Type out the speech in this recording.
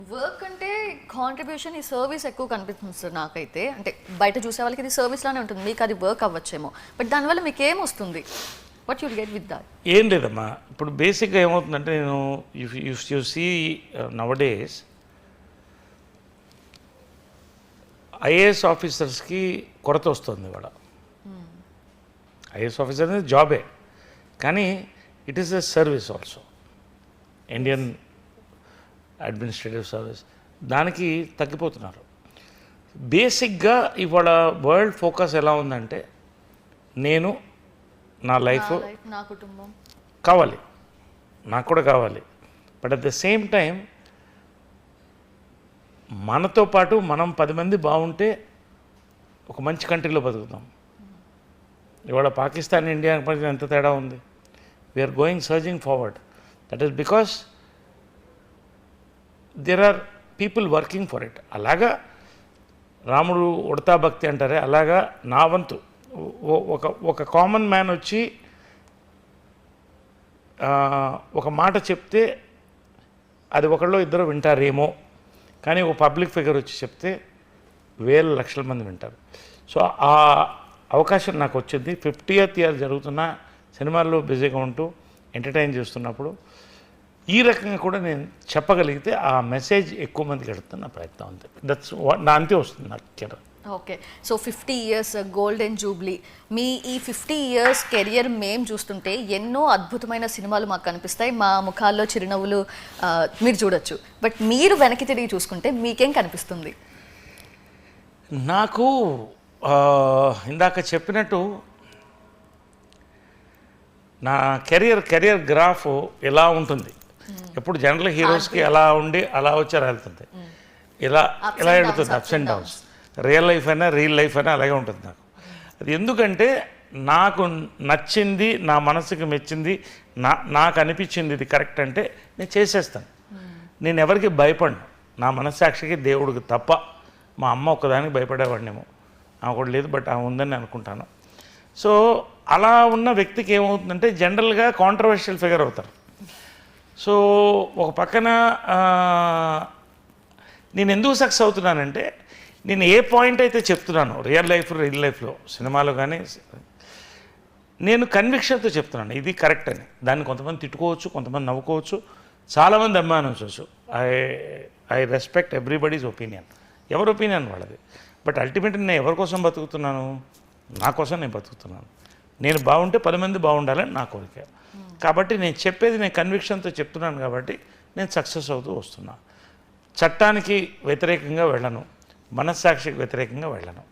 Work అంటే contribution ఈ service ఎక్కువ కనిపిస్తుంది సార్ నాకైతే. అంటే బయట చూసే వాళ్ళకి ఇది సర్వీస్ లానే ఉంటుంది, మీకు అది వర్క్ అవ్వచ్చేమో. బట్ దానివల్ల మీకు ఏమొస్తుంది? What you'll get with that? ఏం లేదమ్మా, ఇప్పుడు బేసిక్గా ఏమవుతుందంటే నేను యూ సీ నవడేస్ ఐఏఎస్ ఆఫీసర్స్కి కొరత వస్తుంది ఇవాళ. ఐఏఎస్ ఆఫీసర్ అనేది జాబే, కానీ it is a service also. Indian administrative service దానికి తగ్గిపోతున్నారు. బేసిక్గా ఇవాళ వరల్డ్ ఫోకస్ ఎలా ఉందంటే నేను నా లైఫ్ నా కుటుంబం కావాలి, నాకు కూడా కావాలి. But at the same time మనతో పాటు మనం 10 మంది బాగుంటే ఒక మంచి కంట్రీలో బతుకుతాం. ఇవాళ పాకిస్తాన్ ఇండియా మధ్య ఎంత తేడా ఉంది. We are going surging forward. That is because there are people working for it. అలాగా రాముడు ఉడతా భక్తి అంటారే, అలాగా నా వంతు ఒక కామన్ మ్యాన్ వచ్చి ఒక మాట చెప్తే అది ఒకళ్ళు ఇద్దరు వింటారేమో, కానీ ఒక పబ్లిక్ ఫిగర్ వచ్చి చెప్తే వేల లక్షల మంది వింటారు. సో ఆ అవకాశం నాకు వచ్చింది. 50th ఇయర్ జరుగుతున్న సినిమాల్లో బిజీగా ఉంటూ ఎంటర్టైన్ చేస్తున్నప్పుడు ఈ రకంగా కూడా నేను చెప్పగలిగితే ఆ మెసేజ్ ఎక్కువ మందికి వెళ్తుంది నా ప్రయత్నం. అంతే, దట్స్ నా అంతే వస్తుంది నాకు care. Okay, so 50 years golden jubilee. మీ ఈ 50 ఇయర్స్ కెరియర్ మేము చూస్తుంటే ఎన్నో అద్భుతమైన సినిమాలు మాకు కనిపిస్తాయి, మా ముఖాల్లో చిరునవ్వులు మీరు చూడొచ్చు. బట్ మీరు వెనక్కి తిరిగి చూసుకుంటే మీకేం కనిపిస్తుంది? నాకు ఇందాక చెప్పినట్టు నా కెరియర్ గ్రాఫ్ ఎలా ఉంటుంది. ఎప్పుడు జనరల్ హీరోస్కి ఎలా ఉండి అలా వచ్చారు వెళ్తుంది, ఇలా వెళుతుంది, ups and downs. Real life అయినా రియల్ లైఫ్ అయినా అలాగే ఉంటుంది నాకు. అది ఎందుకంటే నాకు నచ్చింది, నా మనసుకి మెచ్చింది, నాకు అనిపించింది ఇది కరెక్ట్ అంటే నేను చేసేస్తాను. నేను ఎవరికి భయపడను, నా మనస్సాక్షికి దేవుడికి తప్ప. మా అమ్మ ఒక్కదానికి భయపడేవాడినేమో, ఆమె కూడా లేదు, బట్ ఆమె ఉందని అనుకుంటాను. సో అలా ఉన్న వ్యక్తికి ఏమవుతుందంటే జనరల్గా కాంట్రవర్షియల్ ఫిగర్ అవుతారు. సో ఒక పక్కన నేను ఎందుకు సక్సెస్ అవుతున్నానంటే నేను ఏ పాయింట్ అయితే చెప్తున్నాను రియల్ లైఫ్లో సినిమాలో కానీ నేను కన్విక్షన్తో చెప్తున్నాను ఇది కరెక్ట్ అని. దాన్ని కొంతమంది తిట్టుకోవచ్చు, కొంతమంది నవ్వుకోవచ్చు, చాలామంది అభిమానించవచ్చు. ఐ రెస్పెక్ట్ ఎవ్రీబడీస్ ఒపీనియన్, ఎవరి ఒపీనియన్ వాళ్ళది. బట్ అల్టిమేట్లీ నేను ఎవరి కోసం బతుకుతున్నాను? నా కోసం నేను బతుకుతున్నాను. నేను బాగుంటే 10 మంది బాగుండాలని నా కోరిక. కాబట్టి నేను చెప్పేది నేను కన్విక్షన్తో చెప్తున్నాను, కాబట్టి నేను సక్సెస్ అవుతూ వస్తున్నాను. చట్టానికి వ్యతిరేకంగా వెళ్ళను, మనస్సాక్షికి వ్యతిరేకంగా వెళ్ళను.